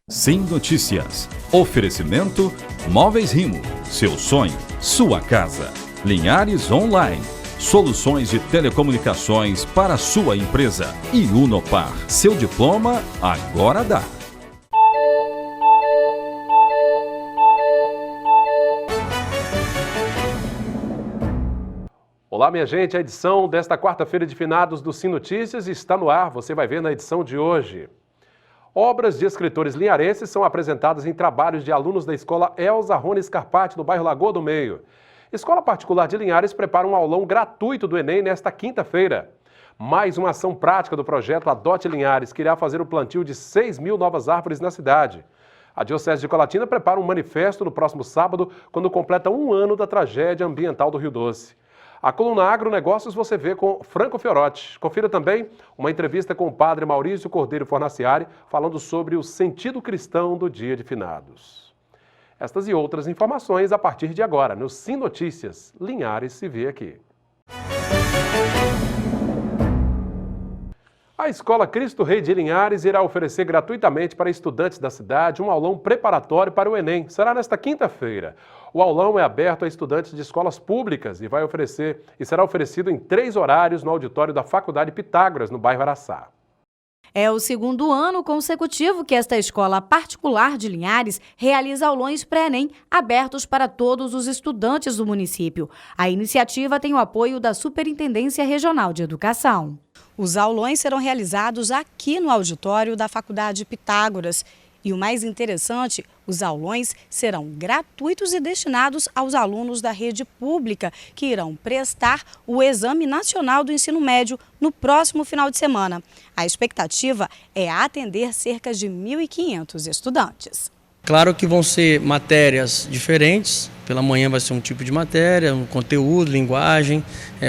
Sim Notícias. Oferecimento Móveis Rimo. Seu sonho, sua casa. Linhares Online. Soluções de telecomunicações para a sua empresa. E Unopar. Seu diploma agora dá. Olá, minha gente. A edição desta quarta-feira de finados do Sim Notícias está no ar. Você vai ver na edição de hoje. Obras de escritores linharenses são apresentadas em trabalhos de alunos da escola Elza Rony Scarpati, no bairro Lagoa do Meio. Escola Particular de Linhares prepara um aulão gratuito do Enem nesta quinta-feira. Mais uma ação prática do projeto Adote Linhares, que irá fazer o plantio de 6.000 novas árvores na cidade. A Diocese de Colatina prepara um manifesto no próximo sábado, quando completa um ano da tragédia ambiental do Rio Doce. A coluna Agronegócios você vê com Franco Fiorotti. Confira também uma entrevista com o padre Maurício Cordeiro Fornaciari, falando sobre o sentido cristão do Dia de Finados. Estas e outras informações a partir de agora, no Sim Notícias. Linhares se vê aqui. A Escola Cristo Rei de Linhares irá oferecer gratuitamente para estudantes da cidade um aulão preparatório para o Enem. Será nesta quinta-feira. O aulão é aberto a estudantes de escolas públicas e será oferecido em 3 horários no auditório da Faculdade Pitágoras, no bairro Araçá. É o segundo ano consecutivo que esta escola particular de Linhares realiza aulões pré-ENEM abertos para todos os estudantes do município. A iniciativa tem o apoio da Superintendência Regional de Educação. Os aulões serão realizados aqui no auditório da Faculdade Pitágoras. E o mais interessante, os aulões serão gratuitos e destinados aos alunos da rede pública que irão prestar o Exame Nacional do Ensino Médio no próximo final de semana. A expectativa é atender cerca de 1.500 estudantes. Claro que vão ser matérias diferentes. Pela manhã vai ser um tipo de matéria, um conteúdo, linguagem,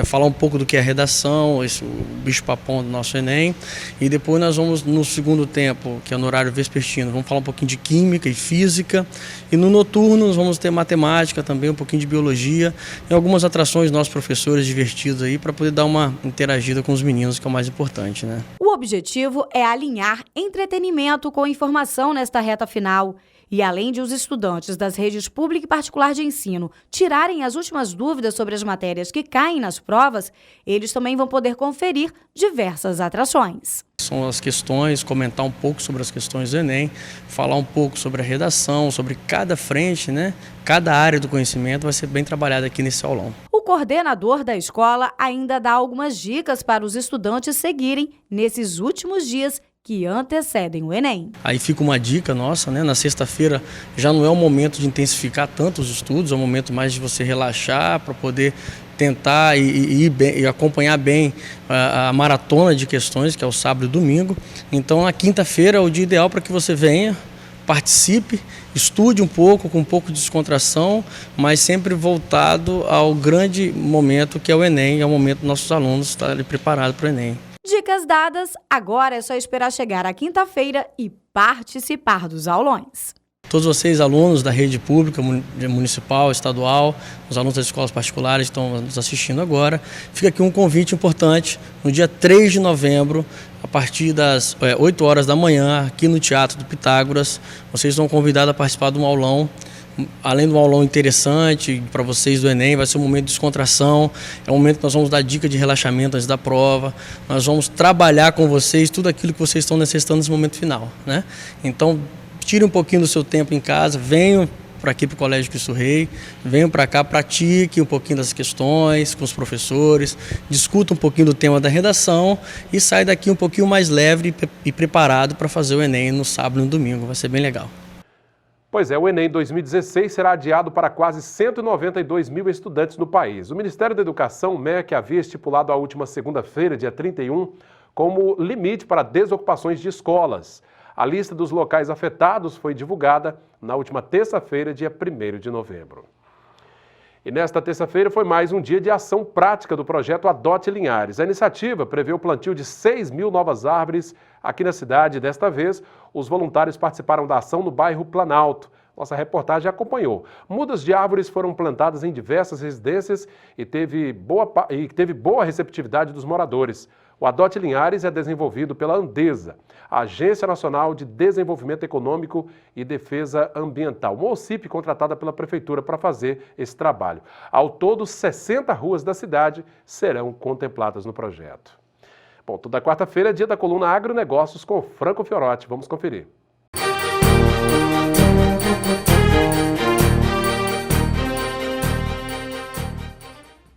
falar um pouco do que é redação, o bicho-papão do nosso Enem. E depois nós vamos, no segundo tempo, que é no horário vespertino, vamos falar um pouquinho de química e física. E no noturno nós vamos ter matemática também, um pouquinho de biologia. E algumas atrações nossos professores divertidos aí para poder dar uma interagida com os meninos, que é o mais importante, né? O objetivo é alinhar entretenimento com informação nesta reta final. E além de os estudantes das redes pública e particular de ensino tirarem as últimas dúvidas sobre as matérias que caem nas provas, eles também vão poder conferir diversas atrações. São as questões, comentar um pouco sobre as questões do Enem, falar um pouco sobre a redação, sobre cada frente, né? Cada área do conhecimento vai ser bem trabalhada aqui nesse aulão. O coordenador da escola ainda dá algumas dicas para os estudantes seguirem nesses últimos dias que antecedem o Enem. Aí fica uma dica nossa, né? Na sexta-feira já não é o momento de intensificar tanto os estudos, é o momento mais de você relaxar para poder tentar e acompanhar bem a maratona de questões, que é o sábado e domingo. Então, na quinta-feira é o dia ideal para que você venha, participe, estude um pouco, com um pouco de descontração, mas sempre voltado ao grande momento que é o Enem, é o momento dos nossos alunos estarem preparados para o Enem. Dicas dadas, agora é só esperar chegar a quinta-feira e participar dos aulões. Todos vocês, alunos da rede pública, municipal, estadual, os alunos das escolas particulares que estão nos assistindo agora, fica aqui um convite importante. No dia 3 de novembro, a partir das 8 horas da manhã, aqui no Teatro do Pitágoras, vocês são convidados a participar de um aulão. Além de um aulão interessante para vocês do Enem, vai ser um momento de descontração, é um momento que nós vamos dar dica de relaxamento antes da prova, nós vamos trabalhar com vocês tudo aquilo que vocês estão necessitando nesse momento final, né? Então, tire um pouquinho do seu tempo em casa, venham para aqui para o Colégio Cristo Rei, venham para cá, pratique um pouquinho das questões com os professores, discuta um pouquinho do tema da redação e sai daqui um pouquinho mais leve e preparado para fazer o Enem no sábado e no domingo, vai ser bem legal. Pois é, o Enem 2016 será adiado para quase 192 mil estudantes no país. O Ministério da Educação, o MEC, havia estipulado a última segunda-feira, dia 31, como limite para desocupações de escolas. A lista dos locais afetados foi divulgada na última terça-feira, dia 1º de novembro. E nesta terça-feira foi mais um dia de ação prática do projeto Adote Linhares. A iniciativa prevê o plantio de 6.000 novas árvores aqui na cidade. Desta vez, os voluntários participaram da ação no bairro Planalto. Nossa reportagem acompanhou. Mudas de árvores foram plantadas em diversas residências e teve boa receptividade dos moradores. O Adote Linhares é desenvolvido pela Andesa, a Agência Nacional de Desenvolvimento Econômico e Defesa Ambiental, uma OCIP contratada pela Prefeitura para fazer esse trabalho. Ao todo, 60 ruas da cidade serão contempladas no projeto. Bom, toda quarta-feira é dia da coluna Agronegócios com Franco Fiorotti. Vamos conferir.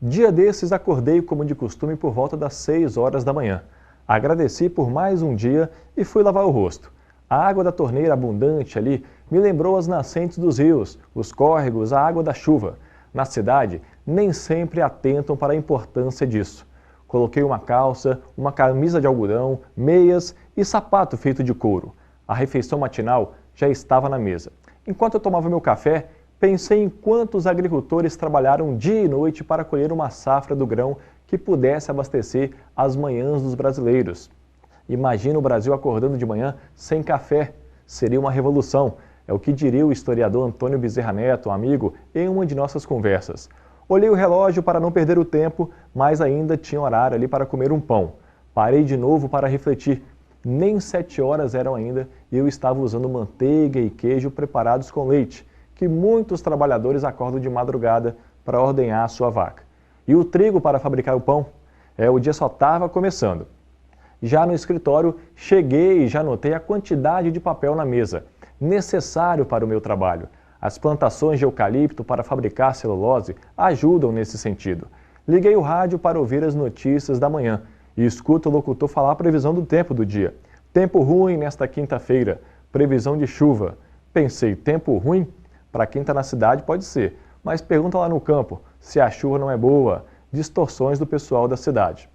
Dia desses acordei como de costume por volta das 6 horas da manhã. Agradeci por mais um dia e fui lavar o rosto. A água da torneira abundante ali me lembrou as nascentes dos rios, os córregos, a água da chuva. Na cidade, nem sempre atentam para a importância disso. Coloquei uma calça, uma camisa de algodão, meias e sapato feito de couro. A refeição matinal já estava na mesa. Enquanto eu tomava meu café, pensei em quantos agricultores trabalharam dia e noite para colher uma safra do grão que pudesse abastecer as manhãs dos brasileiros. Imagina o Brasil acordando de manhã sem café. Seria uma revolução. É o que diria o historiador Antônio Bezerra Neto, um amigo, em uma de nossas conversas. Olhei o relógio para não perder o tempo, mas ainda tinha horário ali para comer um pão. Parei de novo para refletir. Nem 7 horas eram ainda e eu estava usando manteiga e queijo preparados com leite, que muitos trabalhadores acordam de madrugada para ordenhar a sua vaca. E o trigo para fabricar o pão? O dia só estava começando. Já no escritório, cheguei e já notei a quantidade de papel na mesa, necessário para o meu trabalho. As plantações de eucalipto para fabricar celulose ajudam nesse sentido. Liguei o rádio para ouvir as notícias da manhã e escuto o locutor falar a previsão do tempo do dia. Tempo ruim nesta quinta-feira, previsão de chuva. Pensei, tempo ruim? Para quem está na cidade pode ser, mas pergunta lá no campo se a chuva não é boa. Distorções do pessoal da cidade.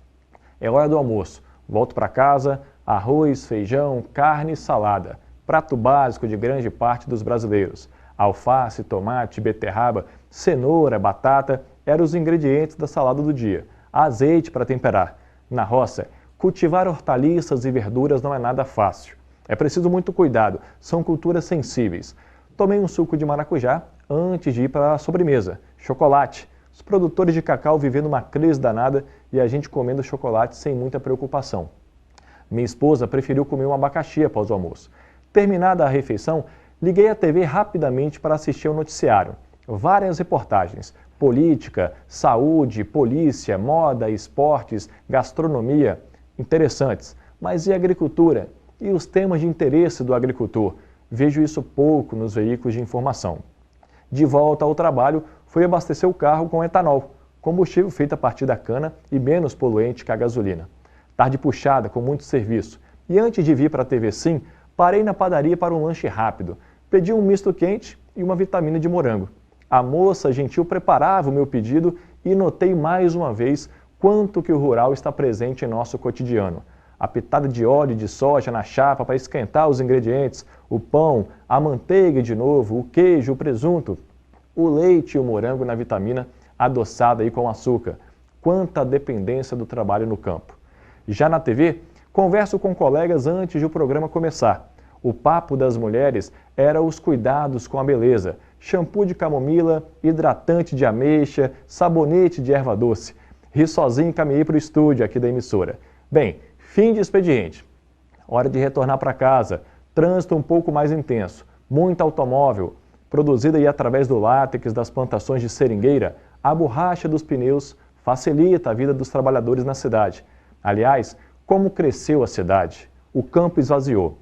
É hora do almoço. Volto para casa, arroz, feijão, carne e salada. Prato básico de grande parte dos brasileiros. Alface, tomate, beterraba, cenoura, batata eram os ingredientes da salada do dia. Azeite para temperar. Na roça, cultivar hortaliças e verduras não é nada fácil. É preciso muito cuidado, são culturas sensíveis. Tomei um suco de maracujá antes de ir para a sobremesa. Chocolate. Os produtores de cacau vivendo uma crise danada e a gente comendo chocolate sem muita preocupação. Minha esposa preferiu comer um abacaxi após o almoço. Terminada a refeição, liguei a TV rapidamente para assistir ao noticiário. Várias reportagens. Política, saúde, polícia, moda, esportes, gastronomia. Interessantes. Mas e a agricultura? E os temas de interesse do agricultor? Vejo isso pouco nos veículos de informação. De volta ao trabalho, fui abastecer o carro com etanol, combustível feito a partir da cana e menos poluente que a gasolina. Tarde puxada, com muito serviço. E antes de vir para a TV Sim, parei na padaria para um lanche rápido. Pedi um misto quente e uma vitamina de morango. A moça gentil preparava o meu pedido e notei mais uma vez quanto que o rural está presente em nosso cotidiano. A pitada de óleo de soja na chapa para esquentar os ingredientes, o pão, a manteiga de novo, o queijo, o presunto, o leite e o morango na vitamina adoçada aí com açúcar. Quanta dependência do trabalho no campo. Já na TV, converso com colegas antes de o programa começar. O papo das mulheres era os cuidados com a beleza. Shampoo de camomila, hidratante de ameixa, sabonete de erva doce. Ri sozinho e caminhei para o estúdio aqui da emissora. Bem, fim de expediente. Hora de retornar para casa. Trânsito um pouco mais intenso. Muito automóvel. Produzida aí através do látex das plantações de seringueira, a borracha dos pneus facilita a vida dos trabalhadores na cidade. Aliás, como cresceu a cidade? O campo esvaziou.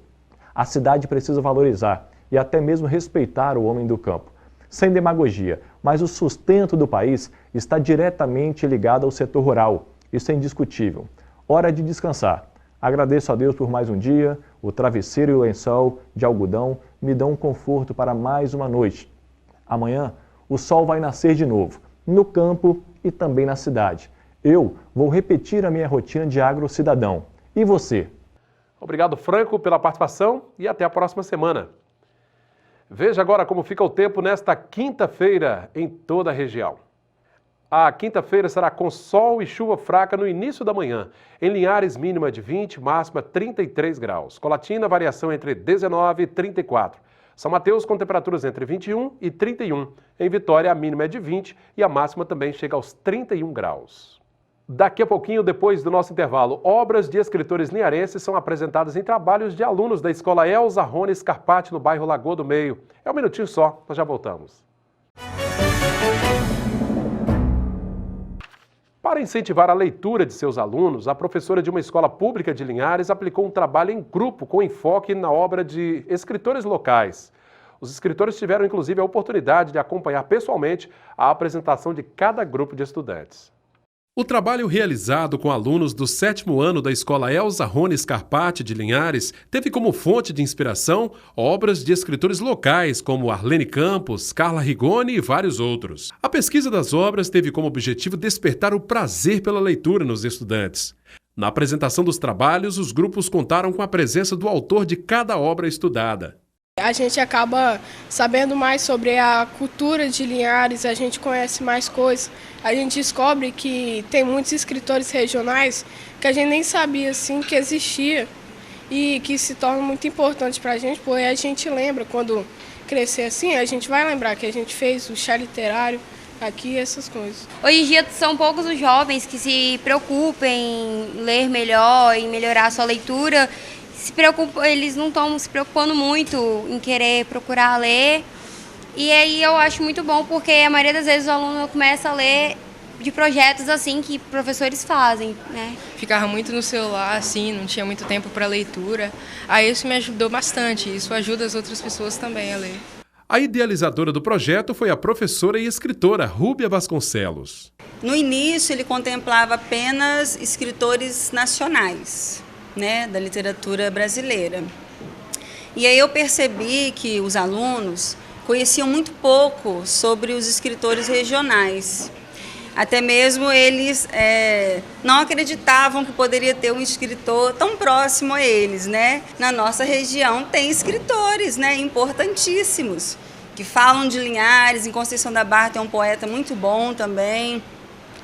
A cidade precisa valorizar e até mesmo respeitar o homem do campo. Sem demagogia, mas o sustento do país está diretamente ligado ao setor rural. Isso é indiscutível. Hora de descansar. Agradeço a Deus por mais um dia, o travesseiro e o lençol de algodão me dão um conforto para mais uma noite. Amanhã, o sol vai nascer de novo, no campo e também na cidade. Eu vou repetir a minha rotina de agrocidadão. E você? Obrigado, Franco, pela participação e até a próxima semana. Veja agora como fica o tempo nesta quinta-feira em toda a região. A quinta-feira será com sol e chuva fraca no início da manhã. Em Linhares, mínima de 20, máxima 33 graus. Colatina, variação entre 19 e 34. São Mateus com temperaturas entre 21 e 31. Em Vitória, a mínima é de 20 e a máxima também chega aos 31 graus. Daqui a pouquinho, depois do nosso intervalo, obras de escritores linharenses são apresentadas em trabalhos de alunos da escola Elza Rony Scarpati, no bairro Lagoa do Meio. É um minutinho só, nós já voltamos. Para incentivar a leitura de seus alunos, a professora de uma escola pública de Linhares aplicou um trabalho em grupo com enfoque na obra de escritores locais. Os escritores tiveram, inclusive, a oportunidade de acompanhar pessoalmente a apresentação de cada grupo de estudantes. O trabalho realizado com alunos do 7º ano da escola Elza Rony Scarpati de Linhares teve como fonte de inspiração obras de escritores locais como Arlene Campos, Carla Rigoni e vários outros. A pesquisa das obras teve como objetivo despertar o prazer pela leitura nos estudantes. Na apresentação dos trabalhos, os grupos contaram com a presença do autor de cada obra estudada. A gente acaba sabendo mais sobre a cultura de Linhares, a gente conhece mais coisas, a gente descobre que tem muitos escritores regionais que a gente nem sabia assim que existia e que se torna muito importante para a gente, porque a gente lembra, quando crescer assim, a gente vai lembrar que a gente fez o chá literário aqui, essas coisas. Hoje em dia são poucos os jovens que se preocupam em ler melhor, em melhorar a sua leitura. Eles não estão se preocupando muito em querer procurar ler, e aí eu acho muito bom, porque a maioria das vezes o aluno começa a ler de projetos assim que professores fazem, né? Ficava muito no celular, assim, não tinha muito tempo para leitura, aí isso me ajudou bastante, isso ajuda as outras pessoas também a ler. A idealizadora do projeto foi a professora e escritora Rúbia Vasconcelos. No início ele contemplava apenas escritores nacionais, né, da literatura brasileira. E aí eu percebi que os alunos conheciam muito pouco sobre os escritores regionais. Até mesmo eles não acreditavam que poderia ter um escritor tão próximo a eles, né? Na nossa região tem escritores, né, importantíssimos, que falam de Linhares. Em Conceição da Barra tem um poeta muito bom também,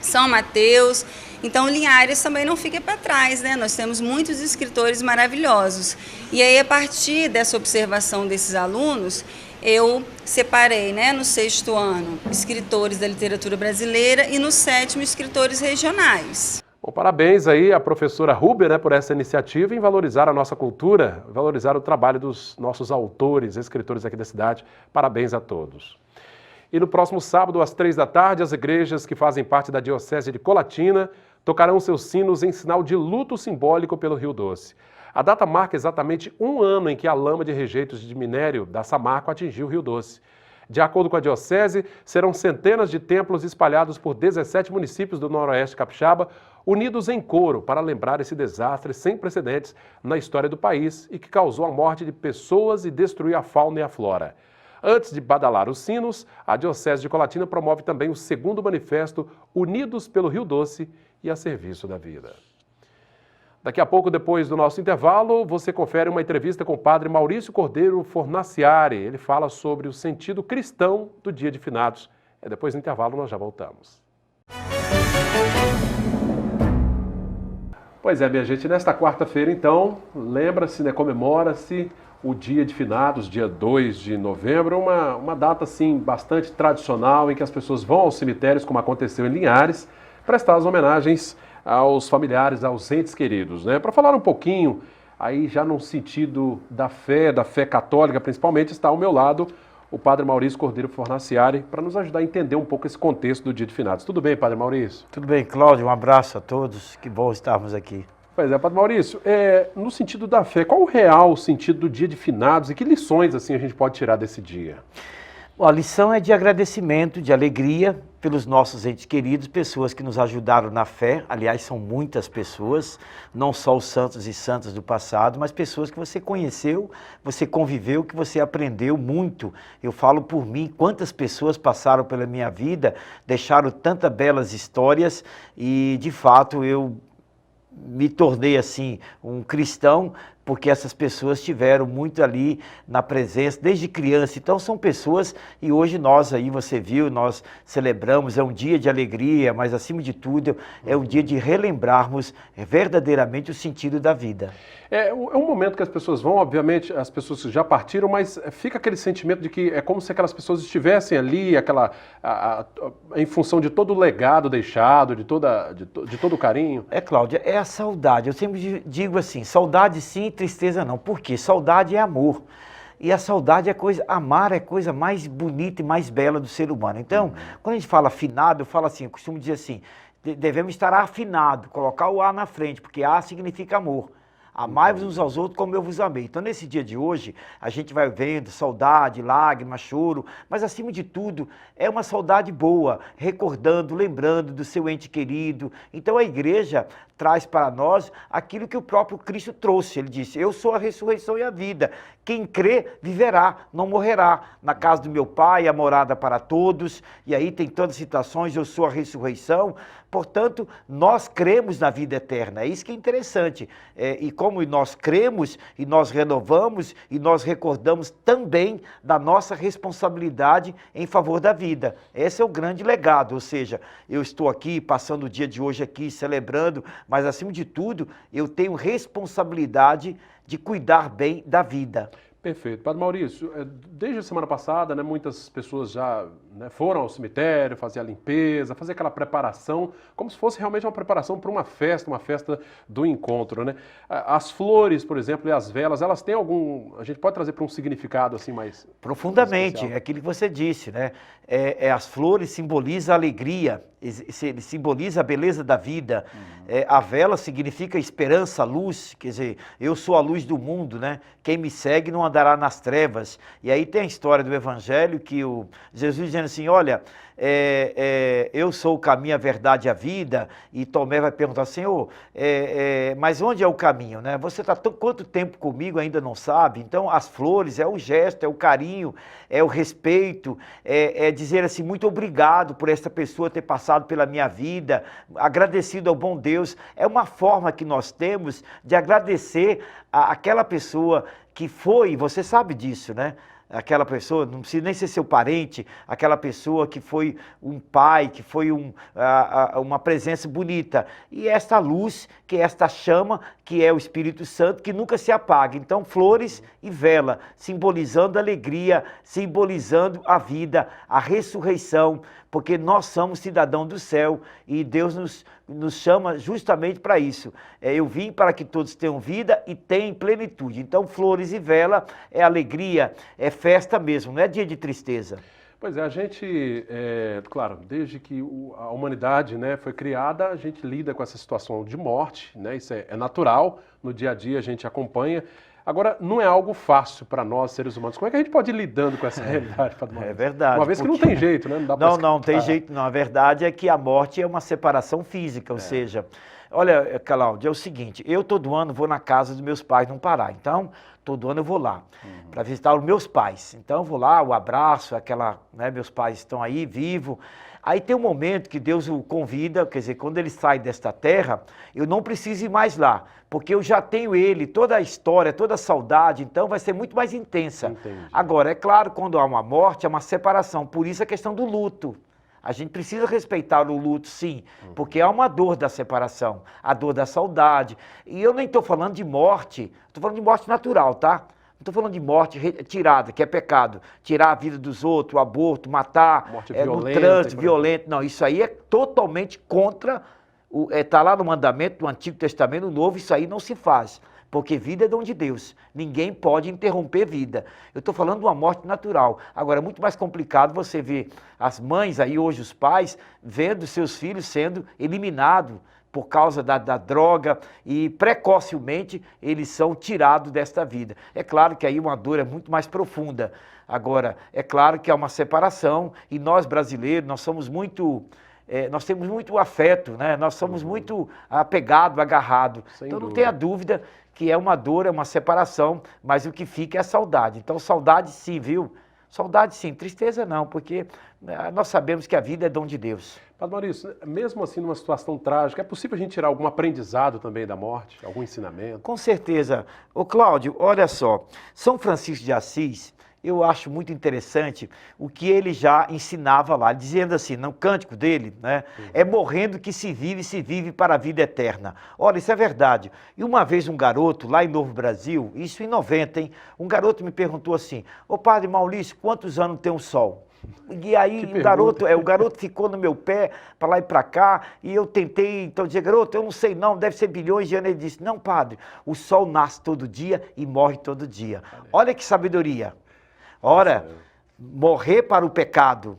São Mateus. Então, Linhares também não fica para trás, né? Nós temos muitos escritores maravilhosos. E aí, a partir dessa observação desses alunos, eu separei, né, no 6º ano, escritores da literatura brasileira e no 7º, escritores regionais. Bom, parabéns aí à professora Rúbia, né, por essa iniciativa em valorizar a nossa cultura, valorizar o trabalho dos nossos autores, escritores aqui da cidade. Parabéns a todos. E no próximo sábado, às 3 da tarde, as igrejas que fazem parte da Diocese de Colatina tocarão seus sinos em sinal de luto simbólico pelo Rio Doce. A data marca exatamente um ano em que a lama de rejeitos de minério da Samarco atingiu o Rio Doce. De acordo com a Diocese, serão centenas de templos espalhados por 17 municípios do Noroeste Capixaba, unidos em coro para lembrar esse desastre sem precedentes na história do país e que causou a morte de pessoas e destruiu a fauna e a flora. Antes de badalar os sinos, a Diocese de Colatina promove também o 2º manifesto Unidos pelo Rio Doce e a serviço da vida. Daqui a pouco, depois do nosso intervalo, você confere uma entrevista com o padre Maurício Cordeiro Fornaciari. Ele fala sobre o sentido cristão do Dia de Finados. Depois do intervalo, nós já voltamos. Pois é, minha gente, nesta quarta-feira, então, lembra-se, né, comemora-se o Dia de Finados, dia 2 de novembro, uma data, assim, bastante tradicional, em que as pessoas vão aos cemitérios, como aconteceu em Linhares, prestar as homenagens aos familiares, aos entes queridos, né? Para falar um pouquinho, aí já no sentido da fé católica principalmente, está ao meu lado o padre Maurício Cordeiro Fornaciari, para nos ajudar a entender um pouco esse contexto do Dia de Finados. Tudo bem, padre Maurício? Tudo bem, Cláudio, um abraço a todos, que bom estarmos aqui. Pois é, padre Maurício, no sentido da fé, qual o real sentido do Dia de Finados e que lições assim a gente pode tirar desse dia? Bom, a lição é de agradecimento, de alegria pelos nossos entes queridos, pessoas que nos ajudaram na fé. Aliás, são muitas pessoas, não só os santos e santas do passado, mas pessoas que você conheceu, você conviveu, que você aprendeu muito. Eu falo por mim, quantas pessoas passaram pela minha vida, deixaram tantas belas histórias e, de fato, eu me tornei assim um cristão porque essas pessoas estiveram muito ali na presença, desde criança. Então são pessoas, e hoje nós aí, você viu, nós celebramos, é um dia de alegria, mas acima de tudo é um dia de relembrarmos verdadeiramente o sentido da vida. É um momento que as pessoas vão, obviamente, as pessoas já partiram, mas fica aquele sentimento de que é como se aquelas pessoas estivessem ali, em função de todo o legado deixado, de todo o carinho. Cláudia, é a saudade. Eu sempre digo assim, saudade sim, tristeza não. Por quê? Saudade é amor. E a saudade amar é a coisa mais bonita e mais bela do ser humano. Então, quando a gente fala afinado, eu falo assim, eu costumo dizer assim, devemos estar afinados, colocar o A na frente, porque A significa amor. Amai-vos uns aos outros como eu vos amei. Então, nesse dia de hoje, a gente vai vendo saudade, lágrimas, choro, mas, acima de tudo, é uma saudade boa, recordando, lembrando do seu ente querido. Então, a igreja traz para nós aquilo que o próprio Cristo trouxe. Ele disse, eu sou a ressurreição e a vida. Quem crê, viverá, não morrerá. Na casa do meu Pai, a morada para todos. E aí tem todas as citações, eu sou a ressurreição. Portanto, nós cremos na vida eterna. É isso que é interessante. E como nós cremos, e nós renovamos, e nós recordamos também da nossa responsabilidade em favor da vida. Esse é o grande legado. Ou seja, eu estou aqui, passando o dia de hoje aqui, celebrando, mas, acima de tudo, eu tenho responsabilidade de cuidar bem da vida. Perfeito. Padre Maurício, desde a semana passada, né, muitas pessoas já foram ao cemitério, fazer a limpeza, fazer aquela preparação, como se fosse realmente uma preparação para uma festa do encontro, né? As flores, por exemplo, e as velas, elas têm a gente pode trazer para um significado assim mais... Profundamente, é aquilo que você disse, né? As flores simbolizam a alegria, simboliza a beleza da vida. A vela significa esperança, luz, quer dizer, eu sou a luz do mundo, né? Quem me segue não andará nas trevas. E aí tem a história do Evangelho que Jesus dizendo assim, olha, eu sou o caminho, a verdade e a vida, e Tomé vai perguntar, Senhor, mas onde é o caminho, né? Você está quanto tempo comigo, ainda não sabe? Então as flores é o gesto, é o carinho, é o respeito, é dizer assim, muito obrigado por esta pessoa ter passado pela minha vida, agradecido ao bom Deus. É uma forma que nós temos de agradecer àquela pessoa que foi, você sabe disso, né? Aquela pessoa, não precisa nem ser seu parente, aquela pessoa que foi um pai, que foi uma presença bonita. E esta luz, que é esta chama, que é o Espírito Santo, que nunca se apaga. Então, flores e vela, simbolizando a alegria, simbolizando a vida, a ressurreição, porque nós somos cidadãos do céu e Deus nos chama justamente para isso. Eu vim para que todos tenham vida e tenham plenitude. Então, flores e vela é alegria, é festa mesmo, não é dia de tristeza. Pois é, a gente, claro, desde que a humanidade, né, foi criada, a gente lida com essa situação de morte, né, isso é natural, no dia a dia a gente acompanha. Agora, não é algo fácil para nós, seres humanos. Como é que a gente pode ir lidando com essa realidade, Padre Maurício? É verdade. Uma vez que não tem jeito, né? Não tem jeito não. A verdade é que a morte é uma separação física, ou seja... Olha, Cláudia, é o seguinte, eu todo ano vou na casa dos meus pais no Pará, então todo ano eu vou lá para visitar os meus pais. Então eu vou lá, o abraço, meus pais estão aí, vivos. Aí tem um momento que Deus o convida, quer dizer, quando ele sai desta terra, eu não preciso ir mais lá, porque eu já tenho ele, toda a história, toda a saudade, então vai ser muito mais intensa. Entendi. Agora, é claro, quando há uma morte, é uma separação, por isso a questão do luto. A gente precisa respeitar o luto, sim, porque há uma dor da separação, a dor da saudade. E eu nem estou falando de morte, estou falando de morte natural, tá? Não estou falando de morte retirada, que é pecado. Tirar a vida dos outros, o aborto, matar, morte no trânsito, violento. Não, isso aí é totalmente contra, está lá no mandamento do Antigo Testamento, no Novo, isso aí não se faz. Porque vida é dom de Deus, ninguém pode interromper vida. Eu estou falando de uma morte natural. Agora, é muito mais complicado você ver as mães aí, hoje os pais, vendo seus filhos sendo eliminados por causa da droga e precocemente eles são tirados desta vida. É claro que aí uma dor é muito mais profunda. Agora, é claro que há uma separação e nós brasileiros, nós somos muito... nós temos muito afeto, né? Nós somos muito apegados, agarrados. Então não tenha dúvida que é uma dor, é uma separação, mas o que fica é a saudade. Então saudade sim, viu? Saudade sim, tristeza não, porque nós sabemos que a vida é dom de Deus. Padre Maurício, mesmo assim numa situação trágica, é possível a gente tirar algum aprendizado também da morte? Algum ensinamento? Com certeza. Ô Cláudio, olha só, São Francisco de Assis, eu acho muito interessante o que ele já ensinava lá, dizendo assim, no cântico dele, né? É morrendo que se vive para a vida eterna. Olha, isso é verdade. E uma vez um garoto, lá em Novo Brasil, isso em 90, hein? Um garoto me perguntou assim, ô Padre Maurício, quantos anos tem o sol? E aí o garoto ficou no meu pé, para lá e para cá, e eu tentei, então dizer, garoto, eu não sei não, deve ser bilhões de anos. Ele disse, não padre, o sol nasce todo dia e morre todo dia. Olha que sabedoria. Ora, morrer para o pecado,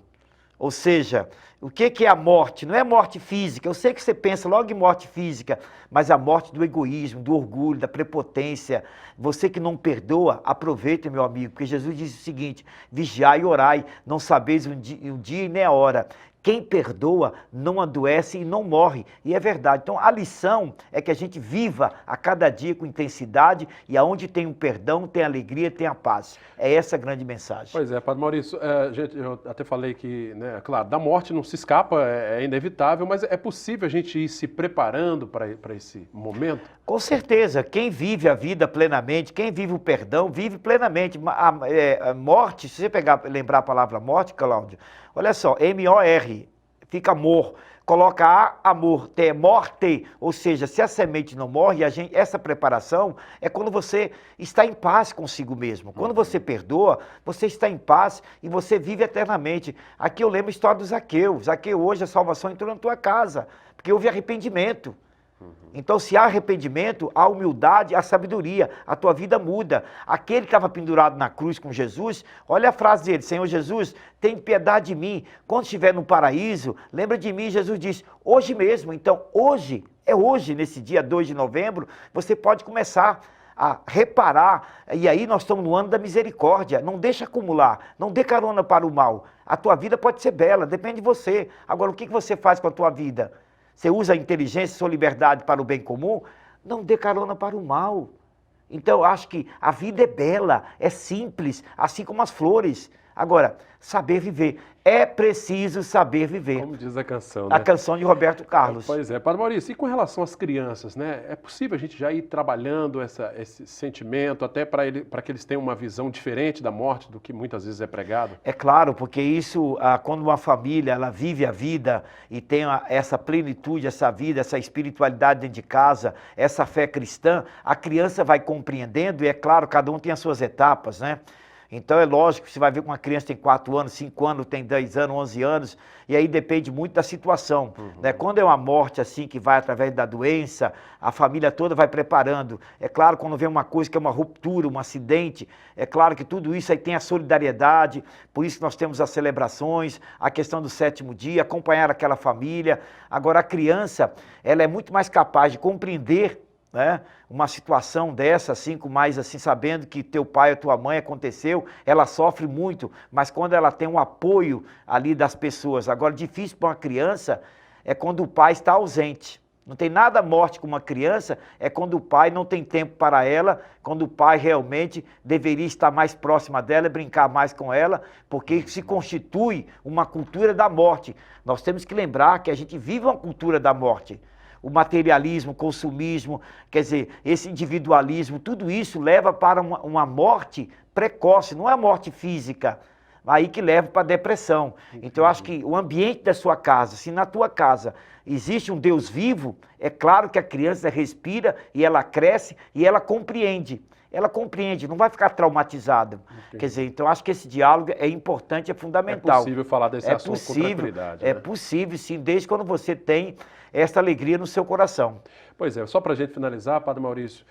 ou seja, o que é a morte? Não é morte física, eu sei que você pensa logo em morte física, mas a morte do egoísmo, do orgulho, da prepotência. Você que não perdoa, aproveita, meu amigo, porque Jesus diz o seguinte, vigiai e orai, não sabeis um dia e nem a hora. Quem perdoa não adoece e não morre. E é verdade. Então, a lição é que a gente viva a cada dia com intensidade e aonde tem um perdão, tem alegria, tem a paz. É essa a grande mensagem. Pois é, Padre Maurício, gente, eu até falei que, né, claro, da morte não se escapa, é inevitável, mas é possível a gente ir se preparando para esse momento? Com certeza. Quem vive a vida plenamente, quem vive o perdão, vive plenamente. A morte, se você lembrar a palavra morte, Cláudio, olha só, M-O-R, fica amor, coloca A, amor, T é morte, ou seja, se a semente não morre, essa preparação é quando você está em paz consigo mesmo. Quando você perdoa, você está em paz e você vive eternamente. Aqui eu lembro a história do Zaqueu. Zaqueu, hoje a salvação entrou na tua casa, porque houve arrependimento. Então, se há arrependimento, há humildade, há sabedoria, a tua vida muda. Aquele que estava pendurado na cruz com Jesus, olha a frase dele, Senhor Jesus, tem piedade de mim. Quando estiver no paraíso, lembra de mim, Jesus diz, hoje mesmo. Então, hoje, nesse dia 2 de novembro, você pode começar a reparar, e aí nós estamos no ano da misericórdia, não deixa acumular, não dê carona para o mal. A tua vida pode ser bela, depende de você. Agora, o que você faz com a tua vida? Você usa a inteligência e sua liberdade para o bem comum? Não dê carona para o mal. Então, eu acho que a vida é bela, é simples, assim como as flores. Agora, saber viver. É preciso saber viver. Como diz a canção, né? A canção de Roberto Carlos. Pois é. Padre Maurício, e com relação às crianças, né? É possível a gente já ir trabalhando esse sentimento até para que eles tenham uma visão diferente da morte do que muitas vezes é pregado? É claro, porque isso, quando uma família ela vive a vida e tem essa plenitude, essa vida, essa espiritualidade dentro de casa, essa fé cristã, a criança vai compreendendo e é claro, cada um tem as suas etapas, né? Então é lógico que você vai ver que uma criança tem 4 anos, 5 anos, tem 10 anos, 11 anos, e aí depende muito da situação. Né? Quando é uma morte assim que vai através da doença, a família toda vai preparando. É claro, quando vem uma coisa que é uma ruptura, um acidente, é claro que tudo isso aí tem a solidariedade, por isso que nós temos as celebrações, a questão do 7º dia, acompanhar aquela família. Agora a criança, ela é muito mais capaz de compreender, né, uma situação dessa, assim, com mais assim, sabendo que teu pai ou tua mãe aconteceu, ela sofre muito, mas quando ela tem um apoio ali das pessoas. Agora, difícil para uma criança é quando o pai está ausente. Não tem nada morte com uma criança, é quando o pai não tem tempo para ela, quando o pai realmente deveria estar mais próxima dela, brincar mais com ela, porque se constitui uma cultura da morte. Nós temos que lembrar que a gente vive uma cultura da morte. O materialismo, o consumismo, quer dizer, esse individualismo, tudo isso leva para uma morte precoce, não é a morte física, aí que leva para a depressão. Então eu acho que o ambiente da sua casa, se na tua casa existe um Deus vivo, é claro que a criança respira e ela cresce e ela compreende. Ela compreende, não vai ficar traumatizada. Quer dizer, então acho que esse diálogo é importante, é fundamental. É possível falar desse assunto com tranquilidade. É possível, sim, desde quando você tem essa alegria no seu coração. Pois é, só para a gente finalizar, Padre Maurício,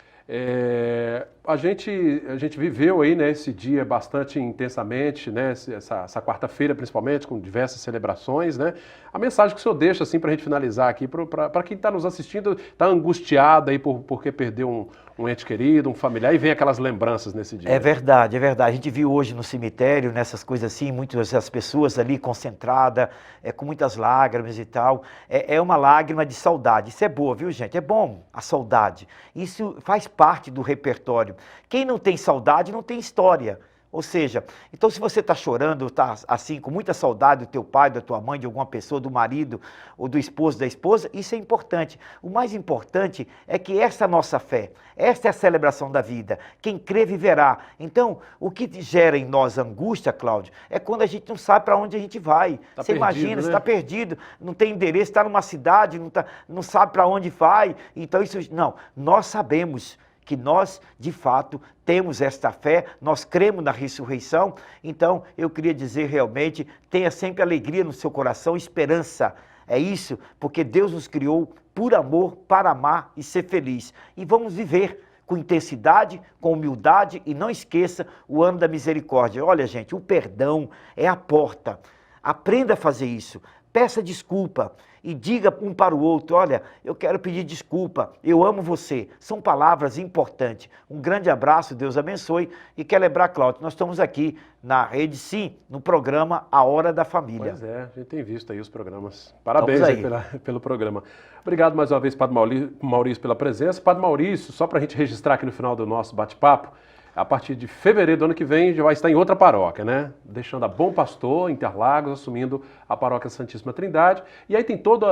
a gente viveu aí, né, esse dia bastante intensamente, né, essa quarta-feira principalmente, com diversas celebrações, né? A mensagem que o senhor deixa, assim, para a gente finalizar aqui, para quem está nos assistindo, está angustiado aí porque perdeu um ente querido, um familiar, e vem aquelas lembranças nesse dia. É verdade, é verdade. A gente viu hoje no cemitério, nessas coisas assim, muitas as pessoas ali concentradas, com muitas lágrimas e tal. É uma lágrima de saudade. Isso é boa, viu, gente? É bom a saudade. Isso faz parte do repertório. Quem não tem saudade não tem história. Ou seja, então se você está chorando, está assim, com muita saudade do teu pai, da tua mãe, de alguma pessoa, do marido, ou do esposo, da esposa, isso é importante. O mais importante é que esta é a nossa fé, esta é a celebração da vida. Quem crê viverá. Então, o que gera em nós angústia, Cláudio, é quando a gente não sabe para onde a gente vai. Tá você perdido, imagina, né? você está perdido, não tem endereço, está numa cidade, não sabe para onde vai. Então, isso não, nós sabemos que nós, de fato, temos esta fé, nós cremos na ressurreição. Então, eu queria dizer realmente, tenha sempre alegria no seu coração, esperança. É isso, porque Deus nos criou por amor, para amar e ser feliz. E vamos viver com intensidade, com humildade, e não esqueça o ano da misericórdia. Olha, gente, o perdão é a porta. Aprenda a fazer isso. Peça desculpa e diga um para o outro, olha, eu quero pedir desculpa, eu amo você. São palavras importantes. Um grande abraço, Deus abençoe. E quer lembrar, Cláudio, nós estamos aqui na Rede Sim, no programa A Hora da Família. Pois é, a gente tem visto aí os programas. Parabéns aí pelo programa. Obrigado mais uma vez, Padre Maurício, pela presença. Padre Maurício, só para a gente registrar aqui no final do nosso bate-papo, a partir de fevereiro do ano que vem já vai estar em outra paróquia, né? Deixando a Bom Pastor, Interlagos, assumindo a paróquia Santíssima Trindade. E aí tem todo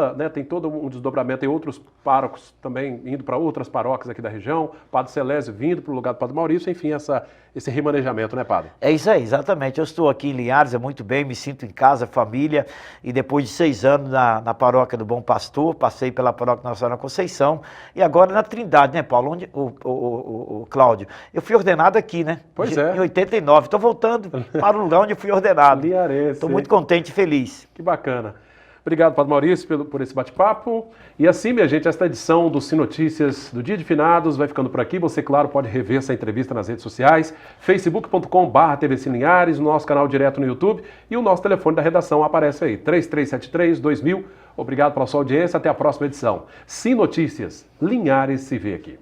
um desdobramento, tem outros párocos também indo para outras paróquias aqui da região, Padre Celésio vindo para o lugar do Padre Maurício, enfim, esse remanejamento, né, Padre? É isso aí, exatamente. Eu estou aqui em Linhares, é muito bem, me sinto em casa, família, e depois de 6 anos na paróquia do Bom Pastor, passei pela paróquia Nossa Senhora da Conceição, e agora na Trindade, né, Paulo? Onde, o Cláudio, eu fui ordenado aqui, né? Pois é. Em 89, estou voltando para o lugar onde eu fui ordenado. Linharense. Estou muito contente e feliz. Que bacana. Obrigado, Padre Maurício, por esse bate-papo. E assim, minha gente, esta edição do Sim Notícias do Dia de Finados vai ficando por aqui. Você, claro, pode rever essa entrevista nas redes sociais, facebook.com/TVC Linhares, o nosso canal direto no YouTube e o nosso telefone da redação aparece aí, 3373-2000. Obrigado pela sua audiência, até a próxima edição. Sim Notícias, Linhares se vê aqui.